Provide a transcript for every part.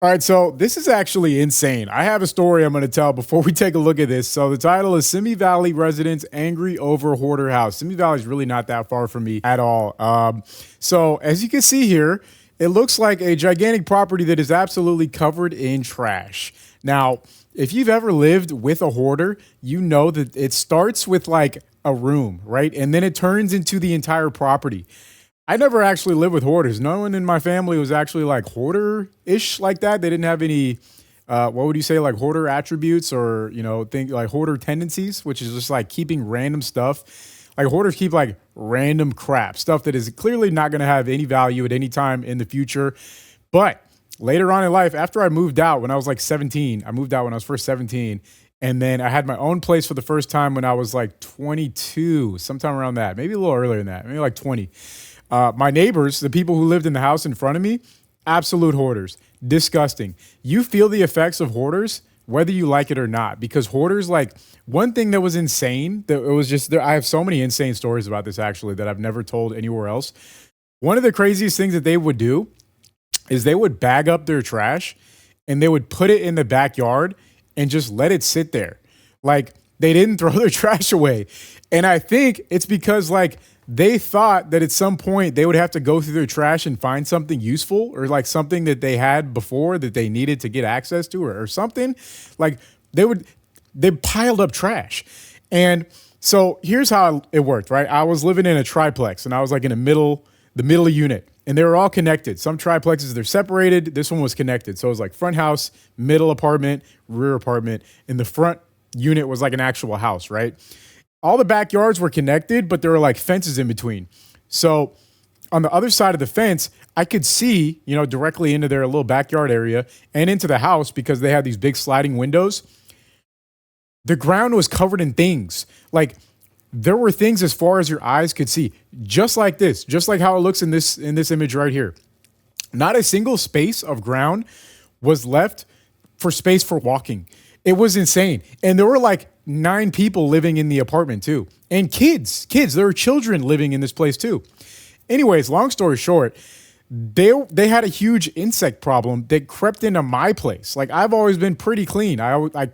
All right, so this is actually insane. I have a story I'm going to tell before we take a look at this. So the title is Simi Valley Residents Angry Over Hoarder House. Simi Valley is really not that far from me at all. So as you can see here, it looks like a gigantic property that is absolutely covered in trash. Now, if you've ever lived with a hoarder, you know that it starts with like a room, right? And then it turns into the entire property. I never actually lived with hoarders. No one in my family was actually like hoarder-ish like that. They didn't have any, what would you say, like hoarder attributes or, think like hoarder tendencies, which is just like keeping random stuff. Like hoarders keep like random crap, stuff that is clearly not going to have any value at any time in the future. But later on in life, after I moved out when I was like 17, I moved out when I was first 17. And then I had my own place for the first time when I was like 22, sometime around that, maybe a little earlier than that, maybe like 20. My neighbors, the people who lived in the house in front of me, absolute hoarders. Disgusting. You feel the effects of hoarders whether you like it or not, because hoarders, like, one thing that was insane, that it was just I have so many insane stories about this actually that I've never told anywhere else. One of the craziest things that they would do is they would bag up their trash and they would put it in the backyard and just let it sit there. Like, they didn't throw their trash away. And I think it's because, like, they thought that at some point they would have to go through their trash and find something useful or like something that they had before that they needed to get access to or something. Like, they piled up trash. And so here's how it worked, right? I was living in a triplex and I was like in the middle unit, and they were all connected. Some triplexes, they're separated. This one was connected. So it was like front house, middle apartment, rear apartment, and the front unit was like an actual house, right? All the backyards were connected, but there were like fences in between. So on the other side of the fence, I could see, directly into their little backyard area and into the house because they had these big sliding windows. The ground was covered in things. Like, there were things as far as your eyes could see, just like this, just like how it looks in this image right here. Not a single space of ground was left for space for walking. It was insane. And there were like 9 people living in the apartment too. And kids, there were children living in this place too. Anyways, long story short, they had a huge insect problem that crept into my place. Like, I've always been pretty clean. I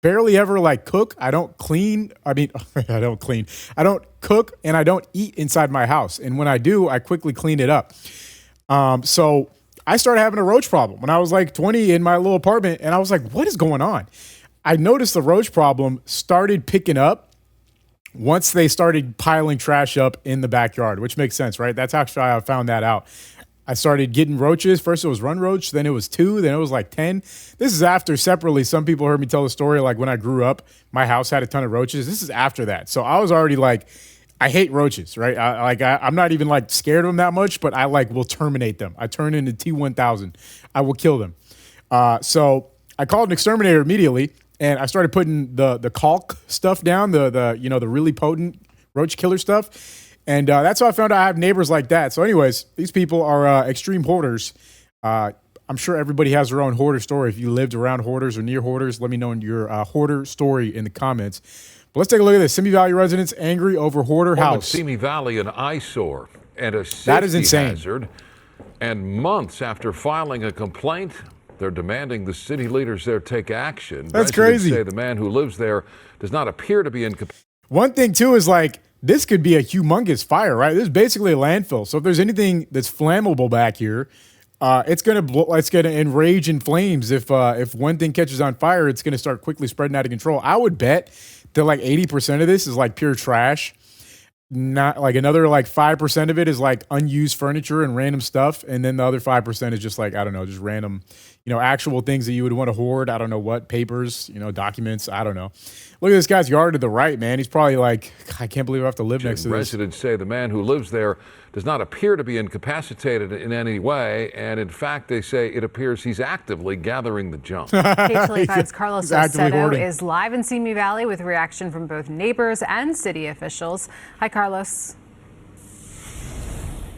barely ever like cook. I don't clean. I mean, I don't clean. I don't cook and I don't eat inside my house. And when I do, I quickly clean it up. So I started having a roach problem when I was like 20 in my little apartment. And I was like, what is going on? I noticed the roach problem started picking up once they started piling trash up in the backyard, which makes sense, right? That's actually how I found that out. I started getting roaches. First it was run roach, then it was 2, then it was like 10. This is after separately, some people heard me tell the story, like when I grew up, my house had a ton of roaches. This is after that. So I was already like, I hate roaches, right? I'm not even like scared of them that much, but I like will terminate them. I turn into T-1000. I will kill them. So I called an exterminator immediately, and I started putting the caulk stuff down, the really potent roach killer stuff. And that's how I found out I have neighbors like that. So anyways, these people are extreme hoarders. I'm sure everybody has their own hoarder story. If you lived around hoarders or near hoarders, let me know your hoarder story in the comments. But let's take a look at this. Simi Valley residents angry over hoarder house. Simi Valley, an eyesore and a that is safety insane. hazard. And months after filing a complaint, they're demanding the city leaders there take action. That's Residents crazy. say the man who lives there does not appear to be incapacitated. One thing too is like, this could be a humongous fire, right? This is basically a landfill. So if there's anything that's flammable back here, it's gonna enrage in flames. If one thing catches on fire, it's gonna start quickly spreading out of control. I would bet that like 80% of this is like pure trash. Not like another like 5% of it is like unused furniture and random stuff, and then the other 5% is just like, I don't know, just random, actual things that you would want to hoard. I don't know what, papers, documents. I don't know. Look at this guy's yard to the right, man. He's probably like, I can't believe I have to live next to this. Residents say the man who lives there does not appear to be incapacitated in any way, and in fact, they say it appears he's actively gathering the junk. K25's Carlos Aceto hoarding. is live in Simi Valley with reaction from both neighbors and city officials. Hi, Carlos.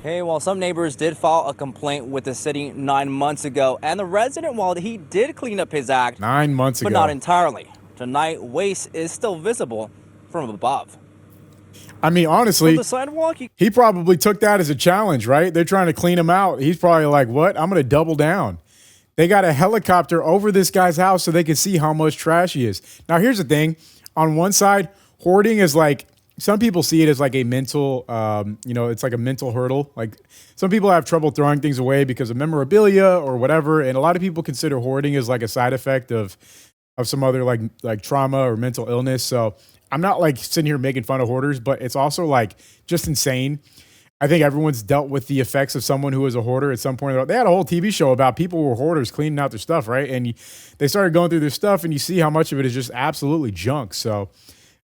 Hey, well, some neighbors did file a complaint with the city 9 months ago, and the resident, while he did clean up his act, 9 months ago, but not entirely. Tonight, waste is still visible from above. I mean, honestly, the sidewalk, he probably took that as a challenge, right? They're trying to clean him out. He's probably like, what? I'm going to double down. They got a helicopter over this guy's house so they can see how much trash he is. Now, here's the thing. On one side, hoarding is like, some people see it as like a mental, it's like a mental hurdle. Like some people have trouble throwing things away because of memorabilia or whatever. And a lot of people consider hoarding as like a side effect of some other like trauma or mental illness. So I'm not like sitting here making fun of hoarders, but it's also like just insane. I think everyone's dealt with the effects of someone who is a hoarder at some point. They had a whole TV show about people who were hoarders cleaning out their stuff, right? And they started going through their stuff, and you see how much of it is just absolutely junk. So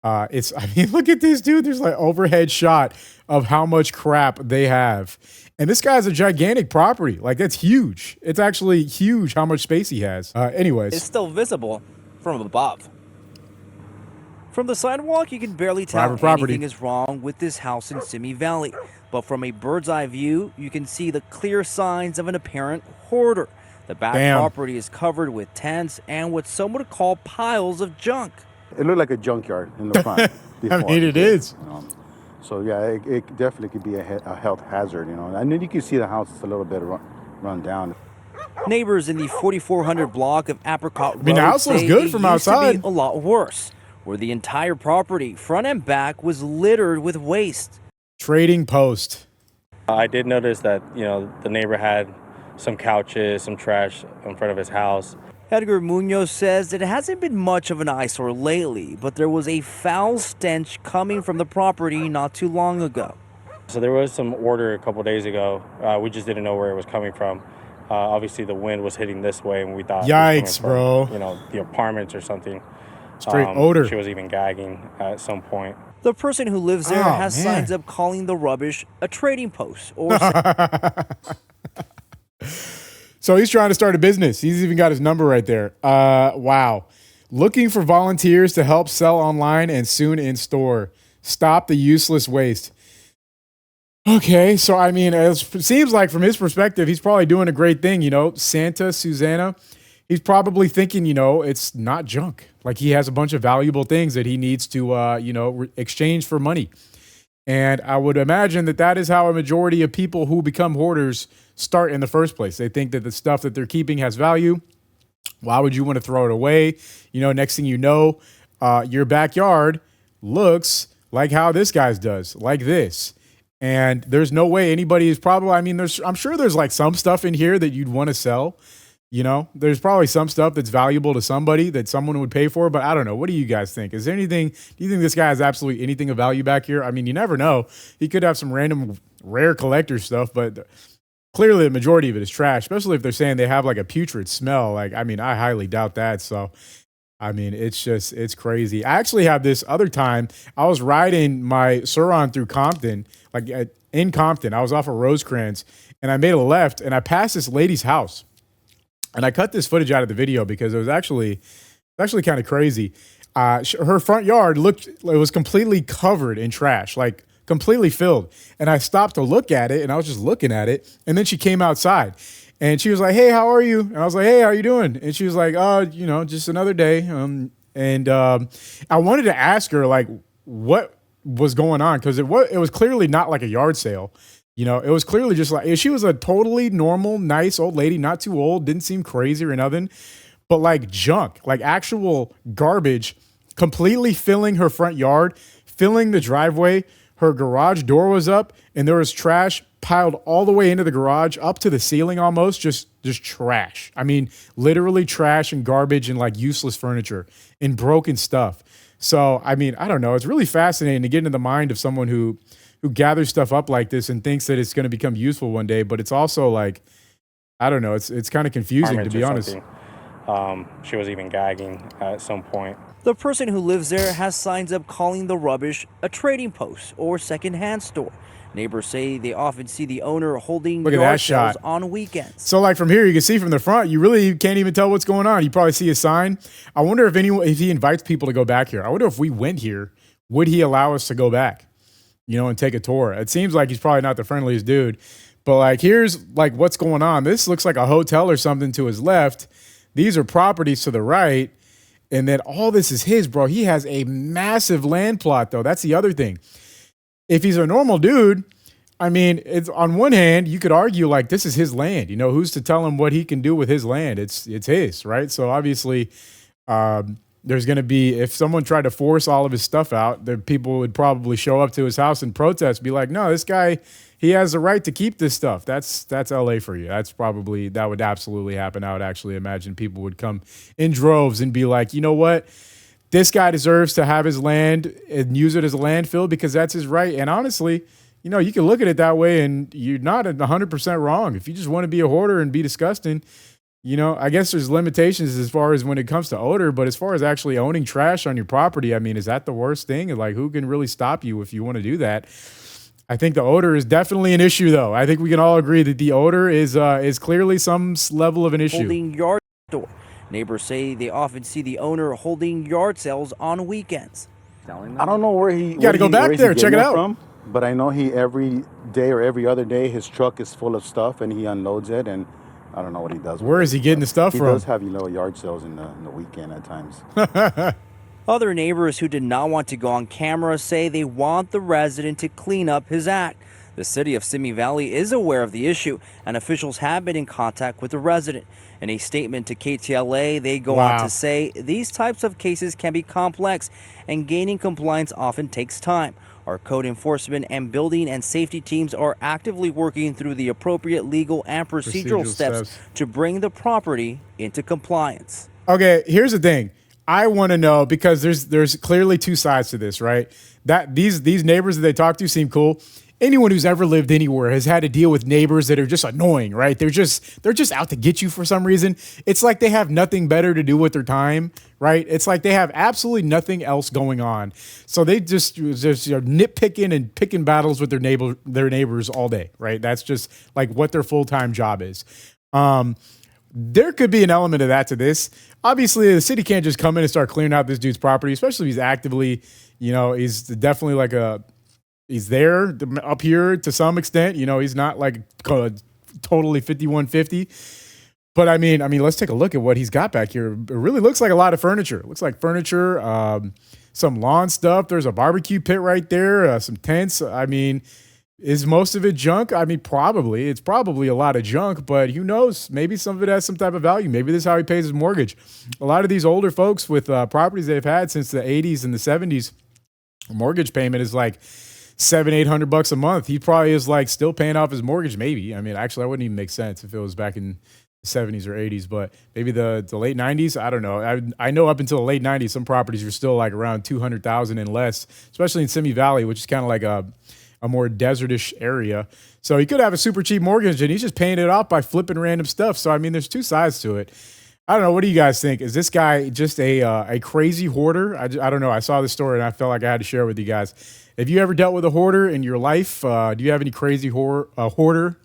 look at this dude. There's like overhead shot of how much crap they have. And this guy's a gigantic property. Like, that's huge. It's actually huge how much space he has. Anyways. It's still visible from above. From the sidewalk, you can barely tell anything is wrong with this house in Simi Valley. But from a bird's eye view, you can see the clear signs of an apparent hoarder. The back property is covered with tents and what some would call piles of junk. It looked like a junkyard in the front. I mean, it is. So, yeah, it definitely could be a health hazard, And then you can see the house is a little bit run down. Neighbors in the 4400 block of Apricot Road the house looks good from outside. To be a lot worse, where the entire property, front and back, was littered with waste. Trading Post. I did notice that, the neighbor had some couches, some trash in front of his house. Edgar Munoz says it hasn't been much of an eyesore lately, but there was a foul stench coming from the property not too long ago. So there was some order a couple days ago. We just didn't know where it was coming from. Obviously, the wind was hitting this way, and we thought, yikes, from, bro. The apartments or something. Straight odor. She was even gagging at some point. The person who lives there has signs up calling the rubbish a trading post. So he's trying to start a business. He's even got his number right there. Wow. Looking for volunteers to help sell online and soon in store. Stop the useless waste. Okay, so I mean, it seems like from his perspective, he's probably doing a great thing, Santa, Susanna. He's probably thinking, it's not junk. Like he has a bunch of valuable things that he needs to, exchange for money. And I would imagine that is how a majority of people who become hoarders start in the first place. They think that the stuff that they're keeping has value. Why would you want to throw it away? Next thing you know, your backyard looks like how this guy's does, like this. And there's no way anybody is probably, I'm sure there's like some stuff in here that you'd want to sell. There's probably some stuff that's valuable to somebody that someone would pay for, but I don't know. What do you guys think? Is there anything, do you think this guy has absolutely anything of value back here? I mean, you never know. He could have some random rare collector stuff, but clearly the majority of it is trash, especially if they're saying they have like a putrid smell. Like, I highly doubt that. So, it's crazy. I actually have this other time. I was riding my Suron through Compton, in Compton. I was off of Rosecrans and I made a left and I passed this lady's house. And I cut this footage out of the video because it was actually kind of crazy. Her front yard it was completely covered in trash, like completely filled. And I stopped to look at it and I was just looking at it. And then she came outside and she was like, "Hey, how are you?" And I was like, "Hey, how are you doing?" And she was like, "Oh, just another day." I wanted to ask her like what was going on because it was clearly not like a yard sale. It was clearly just like, she was a totally normal, nice old lady, not too old, didn't seem crazy or nothing, but like junk, like actual garbage, completely filling her front yard, filling the driveway. Her garage door was up and there was trash piled all the way into the garage, up to the ceiling almost, just trash. Literally trash and garbage and like useless furniture and broken stuff. So, I don't know. It's really fascinating to get into the mind of someone who gathers stuff up like this and thinks that it's going to become useful one day, but it's also like, I don't know, it's kind of confusing, to be honest. She was even gagging at some point. The person who lives there has signs up calling the rubbish a trading post or secondhand store. Neighbors say they often see the owner holding yard sales on weekends. So like from here, you can see from the front, you really can't even tell what's going on. You probably see a sign. I wonder if he invites people to go back here. I wonder if we went here, would he allow us to go back? And take a tour. It seems like he's probably not the friendliest dude, but like, here's like what's going on. This looks like a hotel or something to his left. These are properties to the right. And then all this is his, bro. He has a massive land plot though. That's the other thing. If he's a normal dude, I mean, it's on one hand, you could argue like this is his land. You know, who's to tell him what he can do with his land? It's his, right? So obviously, there's going to be, if someone tried to force all of his stuff out, the people would probably show up to his house and protest, be like, no, this guy, he has the right to keep this stuff. That's LA for you. That would absolutely happen. I would actually imagine people would come in droves and be like, you know what? This guy deserves to have his land and use it as a landfill because that's his right. And honestly, you know, you can look at it that way and you're not 100% wrong. If you just want to be a hoarder and be disgusting, you know, I guess there's limitations as far as when it comes to odor, but as far as actually owning trash on your property, I mean, is that the worst thing? Like, who can really stop you if you want to do that? I think the odor is definitely an issue, though. I think we can all agree that the odor is clearly some level of an issue. Holding yard door. Neighbors say they often see the owner holding yard sales on weekends. I don't know where he. You got to go back there, check it out. From, but I know he every day or every other day his truck is full of stuff and he unloads it, and I don't know what he does. Where is he getting the stuff from? He does have yard sales in the weekend at times. Other neighbors who did not want to go on camera say they want the resident to clean up his act. The city of Simi Valley is aware of the issue, and officials have been in contact with the resident. In a statement to KTLA, they go on to say these types of cases can be complex, and gaining compliance often takes time. Our code enforcement and building and safety teams are actively working through the appropriate legal and procedural steps to bring the property into compliance. Okay, here's the thing. I want to know, because there's clearly two sides to this, right? That these neighbors that they talk to seem cool. Anyone who's ever lived anywhere has had to deal with neighbors that are just annoying, right? They're just out to get you for some reason. It's like they have nothing better to do with their time, right? It's like they have absolutely nothing else going on. So they just nitpicking and picking battles with their neighbors all day, right? That's just like what their full-time job is. There could be an element of that to this. Obviously, the city can't just come in and start clearing out this dude's property, especially if he's actively, you know, he's definitely like he's there up here to some extent. You know, he's not like totally 5150. But I mean, let's take a look at what he's got back here. It really looks like a lot of furniture. It looks like furniture, some lawn stuff. There's a barbecue pit right there, some tents. I mean, is most of it junk? I mean, probably. It's probably a lot of junk, but who knows? Maybe some of it has some type of value. Maybe this is how he pays his mortgage. A lot of these older folks with properties they've had since the 80s and the 70s, mortgage payment is like $700-800 a month. He probably is like still paying off his mortgage. Maybe. I mean, actually, that wouldn't even make sense if it was back in the 70s or 80s, but maybe the late 90s. I don't know. I know up until the late 90s, some properties were still like around 200,000 and less, especially in Simi Valley, which is kind of like a more desertish area. So he could have a super cheap mortgage and he's just paying it off by flipping random stuff. So, I mean, there's two sides to it. I don't know. What do you guys think? Is this guy just a crazy hoarder? I don't know. I saw this story and I felt like I had to share it with you guys. Have you ever dealt with a hoarder in your life? Do you have any crazy hoarder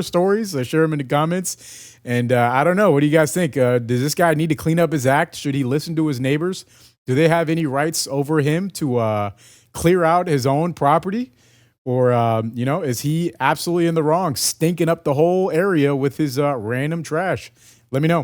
stories? Share them in the comments. And I don't know. What do you guys think? Does this guy need to clean up his act? Should he listen to his neighbors? Do they have any rights over him to clear out his own property? Or, you know, is he absolutely in the wrong, stinking up the whole area with his random trash? Let me know.